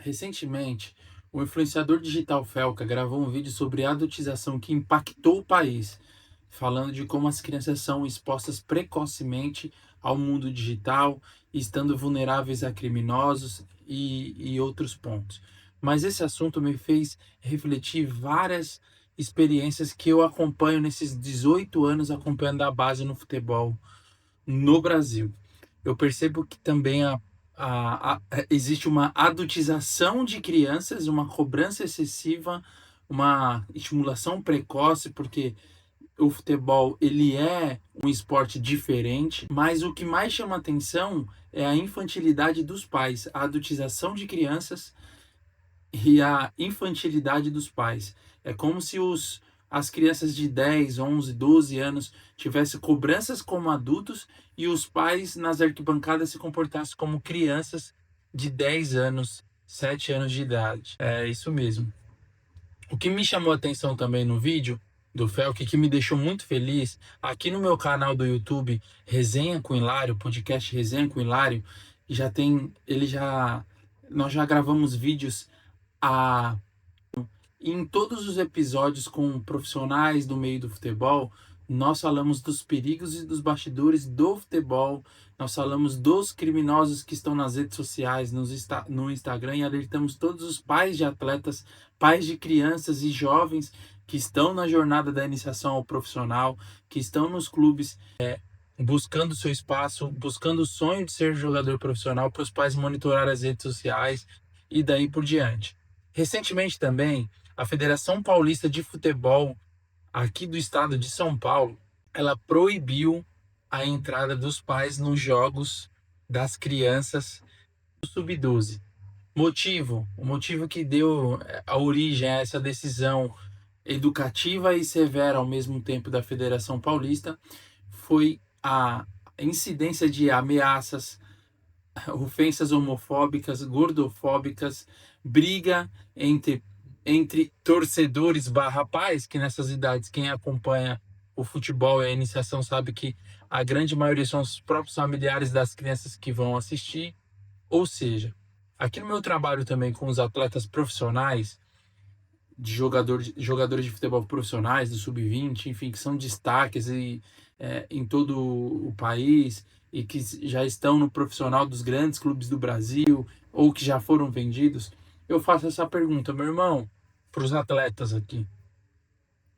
Recentemente, o influenciador digital Felca gravou um vídeo sobre adultização que impactou o país, falando de como as crianças são expostas precocemente ao mundo digital, estando vulneráveis a criminosos e outros pontos. Mas esse assunto me fez refletir várias experiências que eu acompanho nesses 18 anos acompanhando a base no futebol no Brasil. Eu percebo que também existe uma adultização de crianças, uma cobrança excessiva, uma estimulação precoce, porque o futebol ele é um esporte diferente, mas o que mais chama atenção é a infantilidade dos pais, a adultização de crianças e a infantilidade dos pais. É como se as crianças de 10, 11, 12 anos tivessem cobranças como adultos e os pais nas arquibancadas se comportassem como crianças de 10 anos, 7 anos de idade. É isso mesmo. O que me chamou a atenção também no vídeo do Felk, que me deixou muito feliz, aqui no meu canal do YouTube, Resenha com Hilário, podcast Resenha com Hilário, nós já gravamos vídeos a em todos os episódios com profissionais do meio do futebol, nós falamos dos perigos e dos bastidores do futebol, nós falamos dos criminosos que estão nas redes sociais, no Instagram, e alertamos todos os pais de atletas, pais de crianças e jovens que estão na jornada da iniciação ao profissional, que estão nos clubes buscando seu espaço, buscando o sonho de ser jogador profissional, para os pais monitorar as redes sociais e daí por diante. Recentemente também, a Federação Paulista de Futebol, aqui do estado de São Paulo, ela proibiu a entrada dos pais nos jogos das crianças do Sub-12. O motivo que deu a origem a essa decisão educativa e severa ao mesmo tempo da Federação Paulista foi a incidência de ameaças, ofensas homofóbicas, gordofóbicas, briga entre torcedores barra pais, que nessas idades quem acompanha o futebol e a iniciação sabe que a grande maioria são os próprios familiares das crianças que vão assistir. Ou seja, aqui no meu trabalho também com os atletas profissionais, jogadores de futebol profissionais, do sub-20, enfim, que são destaques em todo o país e que já estão no profissional dos grandes clubes do Brasil ou que já foram vendidos, eu faço essa pergunta, meu irmão, para os atletas aqui,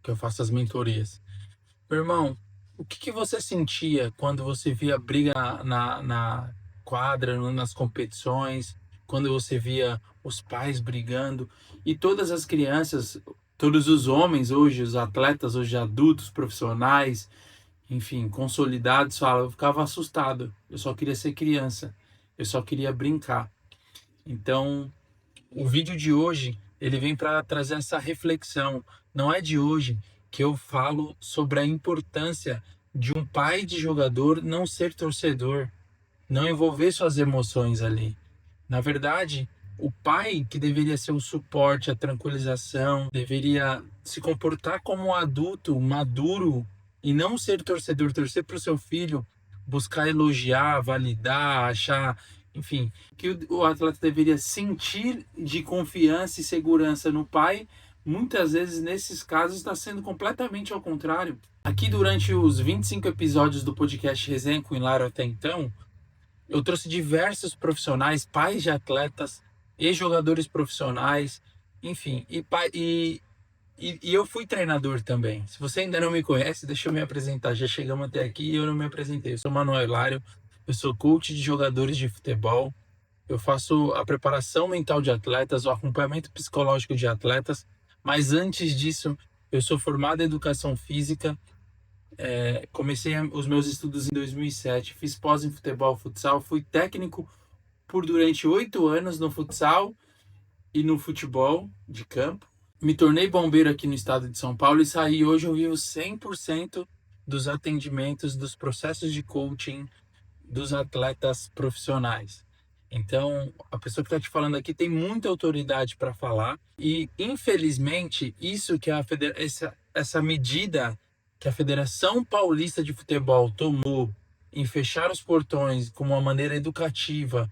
que eu faço as mentorias. Meu irmão, o que você sentia quando você via briga na quadra, nas competições, quando você via os pais brigando e todas as crianças, todos os homens hoje, os atletas hoje adultos, profissionais, enfim, consolidados, falam, eu ficava assustado, eu só queria ser criança, eu só queria brincar. Então, o vídeo de hoje, ele vem para trazer essa reflexão. Não é de hoje que eu falo sobre a importância de um pai de jogador não ser torcedor, não envolver suas emoções ali. Na verdade, o pai que deveria ser o suporte, a tranquilização, deveria se comportar como um adulto maduro e não ser torcedor, torcer para o seu filho, buscar elogiar, validar, achar, enfim, que o atleta deveria sentir de confiança e segurança no pai. Muitas vezes, nesses casos, está sendo completamente ao contrário. Aqui, durante os 25 episódios do podcast Resenha com Hilário até então, eu trouxe diversos profissionais, pais de atletas e jogadores profissionais, enfim, e eu fui treinador também. Se você ainda não me conhece, deixa eu me apresentar. Já chegamos até aqui e eu não me apresentei. Eu sou Manuel Hilário, eu sou coach de jogadores de futebol. Eu faço a preparação mental de atletas, o acompanhamento psicológico de atletas. Mas antes disso, eu sou formado em educação física. Comecei os meus estudos em 2007. Fiz pós em futebol, futsal. Fui técnico durante 8 anos no futsal e no futebol de campo. Me tornei bombeiro aqui no estado de São Paulo e saí. Hoje eu vivo 100% dos atendimentos, dos processos de coaching dos atletas profissionais. Então, a pessoa que está te falando aqui tem muita autoridade para falar e, infelizmente, isso que essa medida que a Federação Paulista de Futebol tomou em fechar os portões como uma maneira educativa,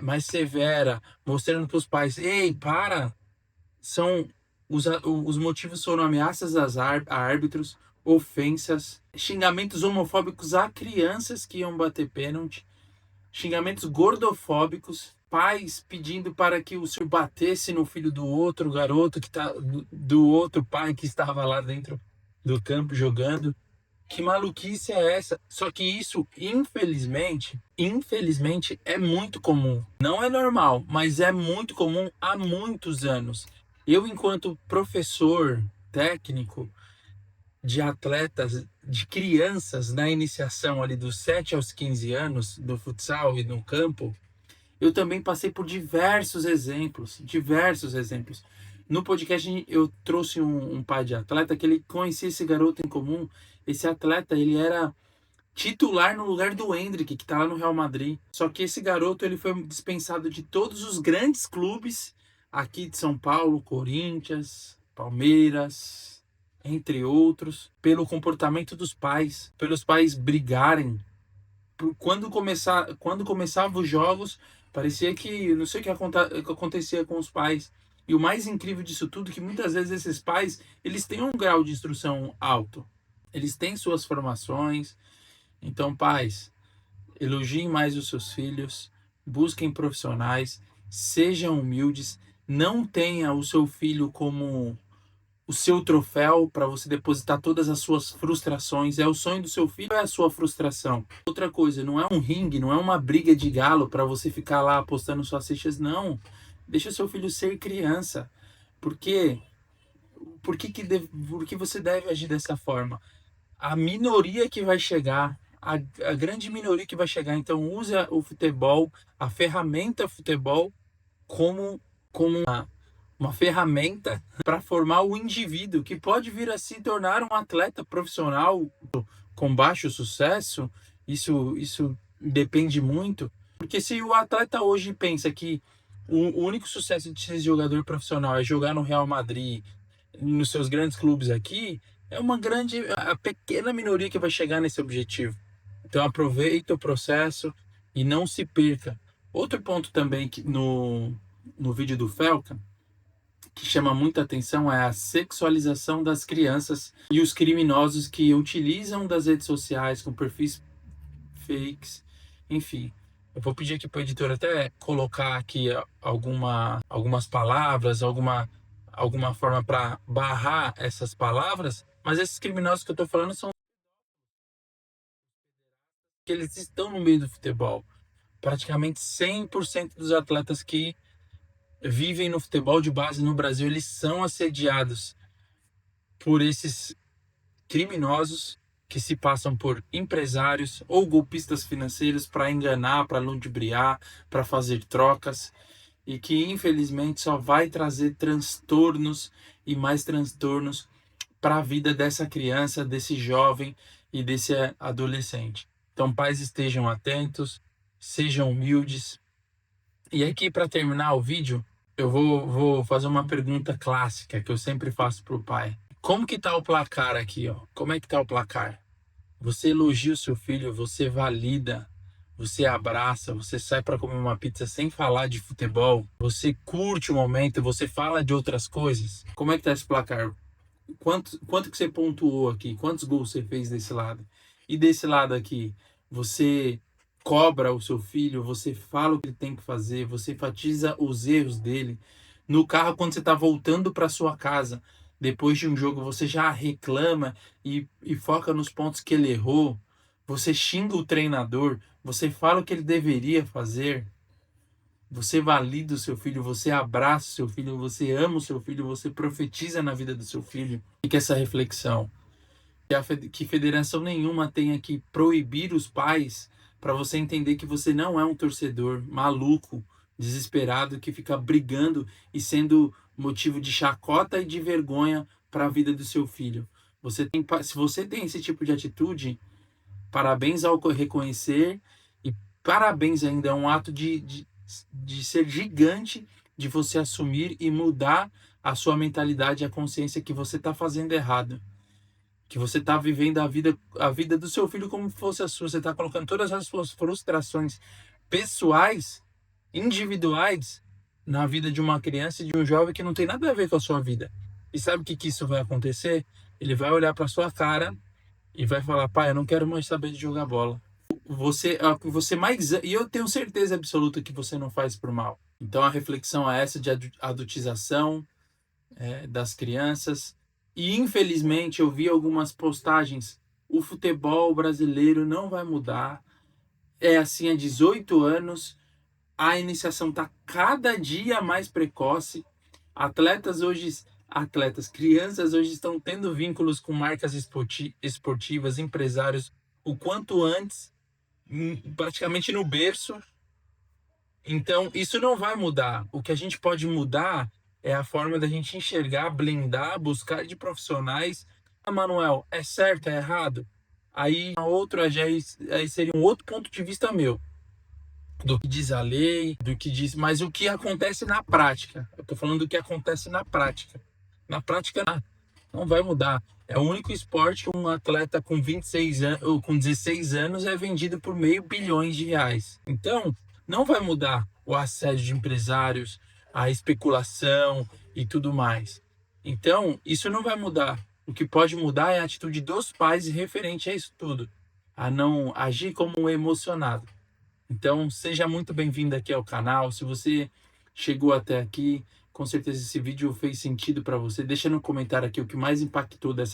mais severa, mostrando para os pais, ei, para, são os motivos foram ameaças a árbitros, ofensas, xingamentos homofóbicos a crianças que iam bater pênalti, xingamentos gordofóbicos, pais pedindo para que o senhor batesse no filho do outro garoto que tá do outro pai que estava lá dentro do campo jogando. Que maluquice é essa? Só que isso, infelizmente, é muito comum. Não é normal, mas é muito comum há muitos anos. Eu, enquanto professor técnico de atletas, de crianças na iniciação ali dos 7 aos 15 anos do futsal e no campo, eu também passei por diversos exemplos, diversos exemplos. No podcast eu trouxe um pai de atleta que ele conhecia esse garoto em comum. Esse atleta, ele era titular no lugar do Endrick, que está lá no Real Madrid. Só que esse garoto, ele foi dispensado de todos os grandes clubes aqui de São Paulo, Corinthians, Palmeiras, entre outros, pelo comportamento dos pais, pelos pais brigarem. Quando começavam os jogos, parecia que não sei o que acontecia com os pais. E o mais incrível disso tudo é que muitas vezes esses pais, eles têm um grau de instrução alto. Eles têm suas formações. Então, pais, elogiem mais os seus filhos, busquem profissionais, sejam humildes, não tenha o seu filho como o seu troféu para você depositar todas as suas frustrações. É o sonho do seu filho, é a sua frustração. Outra coisa, não é um ringue, não é uma briga de galo para você ficar lá apostando suas fichas, não. Deixa seu filho ser criança. Por quê? Por que você deve agir dessa forma? A minoria que vai chegar, a grande minoria que vai chegar, então use o futebol, a ferramenta futebol como uma ferramenta para formar o indivíduo que pode vir a se tornar um atleta profissional com baixo sucesso. Isso depende muito, porque se o atleta hoje pensa que o único sucesso de ser jogador profissional é jogar no Real Madrid, nos seus grandes clubes aqui, é a pequena minoria que vai chegar nesse objetivo. Então aproveita o processo e não se perca. Outro ponto também que no vídeo do Felca, que chama muita atenção, é a sexualização das crianças e os criminosos que utilizam das redes sociais com perfis fakes, enfim. Eu vou pedir aqui para o editor até colocar aqui algumas palavras, alguma forma para barrar essas palavras, mas esses criminosos que eu estou falando são que eles estão no meio do futebol. Praticamente 100% dos atletas que vivem no futebol de base no Brasil, eles são assediados por esses criminosos que se passam por empresários ou golpistas financeiros para enganar, para ludibriar, para fazer trocas, e que infelizmente só vai trazer transtornos e mais transtornos para a vida dessa criança, desse jovem e desse adolescente. Então, pais, estejam atentos, sejam humildes. E aqui, para terminar o vídeo, eu vou fazer uma pergunta clássica que eu sempre faço para o pai. Como que tá o placar aqui, ó? Como é que tá o placar? Você elogia o seu filho, você valida, você abraça, você sai para comer uma pizza sem falar de futebol, você curte o momento, você fala de outras coisas. Como é que tá esse placar? Quanto que você pontuou aqui? Quantos gols você fez desse lado? E desse lado aqui, você cobra o seu filho, você fala o que ele tem que fazer, você enfatiza os erros dele. No carro, quando você está voltando para sua casa, depois de um jogo, você já reclama e foca nos pontos que ele errou. Você xinga o treinador, você fala o que ele deveria fazer. Você valida o seu filho, você abraça o seu filho, você ama o seu filho, você profetiza na vida do seu filho. Fica essa reflexão. Que federação nenhuma tenha que proibir os pais para você entender que você não é um torcedor maluco, desesperado, que fica brigando e sendo motivo de chacota e de vergonha para a vida do seu filho. Se você tem esse tipo de atitude, parabéns ao reconhecer e parabéns ainda, é um ato de ser gigante, de você assumir e mudar a sua mentalidade e a consciência que você está fazendo errado. Que você está vivendo a vida do seu filho como fosse a sua. Você está colocando todas as suas frustrações pessoais individuais na vida de uma criança e de um jovem que não tem nada a ver com a sua vida. E sabe o que isso vai acontecer? Ele vai olhar para sua cara e vai falar: pai, eu não quero mais saber de jogar bola. Você mais. E eu tenho certeza absoluta que você não faz por mal. Então a reflexão é essa de adultização das crianças. E infelizmente eu vi algumas postagens. O futebol brasileiro não vai mudar. É assim há 18 anos. A iniciação está cada dia mais precoce. Crianças hoje estão tendo vínculos com marcas esportivas, empresários, o quanto antes, praticamente no berço. Então, isso não vai mudar. O que a gente pode mudar é a forma da gente enxergar, blindar, buscar de profissionais. Ah, Manuel, é certo, é errado? Aí, aí seria um outro ponto de vista meu, do que diz a lei, do que diz, mas o que acontece na prática. Eu estou falando do que acontece na prática. Na prática, não vai mudar. É o único esporte que um atleta com 26 anos ou com 16 anos é vendido por R$ 500 milhões. Então, não vai mudar o assédio de empresários, a especulação e tudo mais. Então, isso não vai mudar. O que pode mudar é a atitude dos pais referente a isso tudo, a não agir como um emocionado. Então, seja muito bem-vindo aqui ao canal. Se você chegou até aqui, com certeza esse vídeo fez sentido para você. Deixa no comentário aqui o que mais impactou do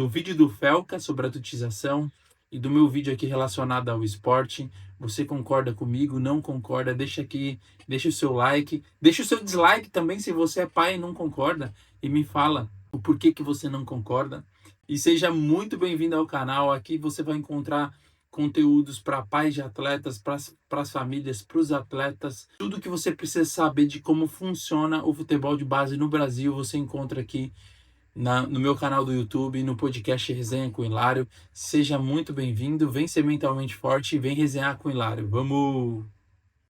vídeo do Felca sobre a adultização e do meu vídeo aqui relacionado ao esporte. Você concorda comigo? Não concorda? Deixa aqui, deixa o seu like, deixa o seu dislike também se você é pai e não concorda e me fala o porquê que você não concorda. E seja muito bem-vindo ao canal. Aqui você vai encontrar conteúdos para pais de atletas, para as famílias, para os atletas. Tudo que você precisa saber de como funciona o futebol de base no Brasil, você encontra aqui no meu canal do YouTube, no podcast Resenha com Hilário. Seja muito bem-vindo, vem ser mentalmente forte e vem resenhar com Hilário. Vamos!